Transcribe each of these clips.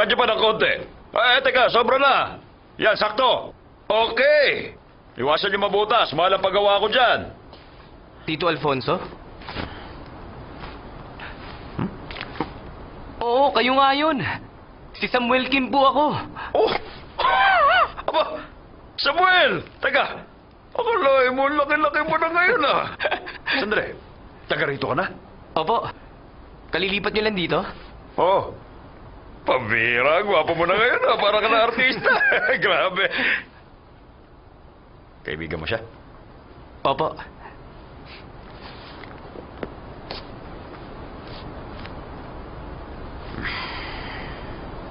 Radyo pa ng konti. Teka, sobra na. Yan, sakto. Okay. Iwasan niyo mabutas. Mahal ang paggawa ko dyan. Tito Alfonso? Oo, kayo nga yun. Si Samuel Kim po ako. Oh! Aba! Samuel! Teka! Akalain mo, laki-laki mo na ngayon ah. Sandali. Taga rito ka na? Opo. Kalilipat niyo lang dito? Oh. Pambira, gwapo mo na ngayon ah. Para ka na artista. Grabe. Kaibigan mo siya? Opo.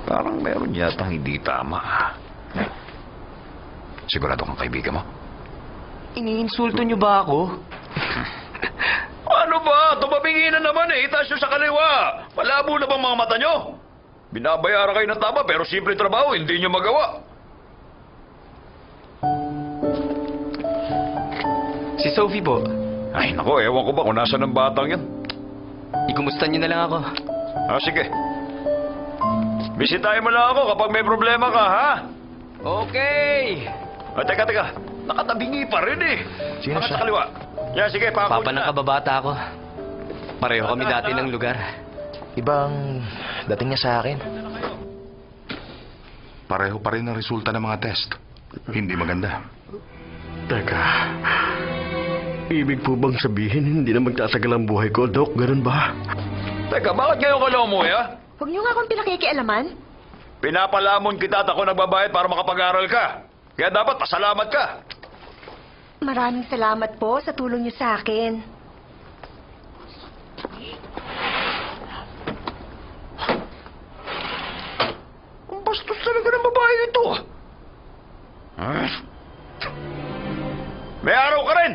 Parang meron yata hindi tama. Sigurado kang kaibigan mo? Iniinsulto niyo ba ako? Ano ba? Tumabingi na naman eh. Itaas nyo sa kaliwa. Malabo na bang mga mata nyo? Binabayaran kayo ng tama pero simple trabaho, hindi nyo magawa. Si Sophie po. Ay nako, ewan ko ba kung nasa ng batang yan. Ikumusta niyo na lang ako. Sige. Bisitahin mo lang ako kapag may problema ka, ha? Okay! Teka. Nakatabingi pa rin eh. Sino Baka siya? sa kaliwa. Yan, sige, pako Papa ng kababata ako. Pareho kami dati ng lugar. Ibang dating niya sa akin. Pareho pa rin ang resulta ng mga test. Hindi maganda. Teka, ibig po bang sabihin hindi na magtatagal ang buhay ko, Dok? Ganun ba? Teka, bakit ngayon ka lang umuwi, ha? Huwag niyo nga akong pinakikialaman. Pinapalamon kita at ako nagbabayad para makapag-aral ka. Kaya dapat pasalamat ka. Maraming salamat po sa tulong niyo sa akin. Ang bastos talaga ng babae ito. May araw ka rin.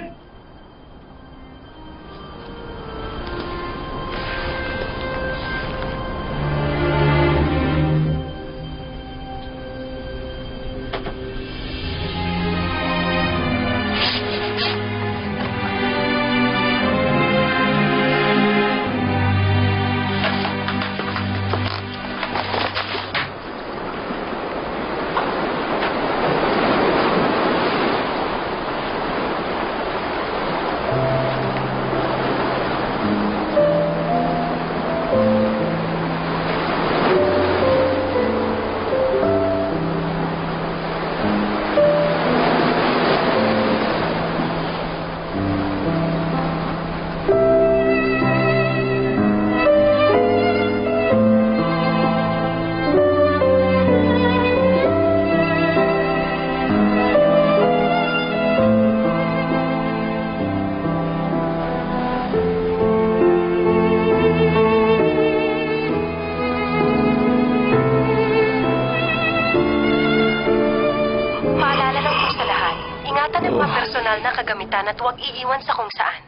Personal na kagamitan at huwag iiwan sa kung saan.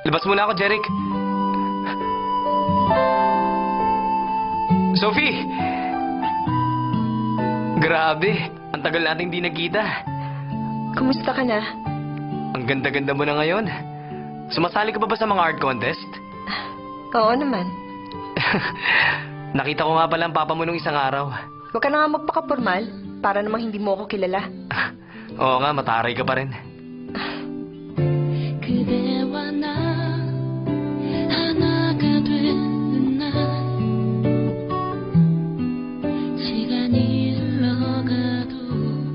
Labas muna ako, Jeric. Sophie! Grabe, ang tagal nating di nagkita. Kumusta ka na? Ang ganda-ganda mo na ngayon. Sumasali ka pa ba sa mga art contest? Oo naman. Nakita ko nga pala ang papa mo nung isang araw. Huwag ka na nga magpaka-formal para namang hindi mo ako kilala. Oo nga, mataray ka pa rin.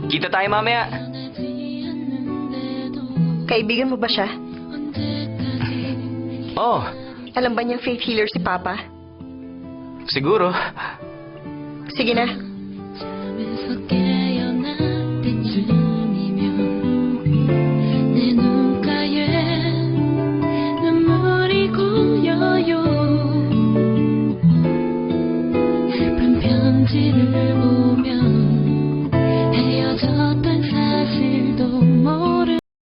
Kita tayo mamaya. Kaibigan mo ba siya? Oh, Alam ba niyang faith healer si Papa? siguro. Sige na.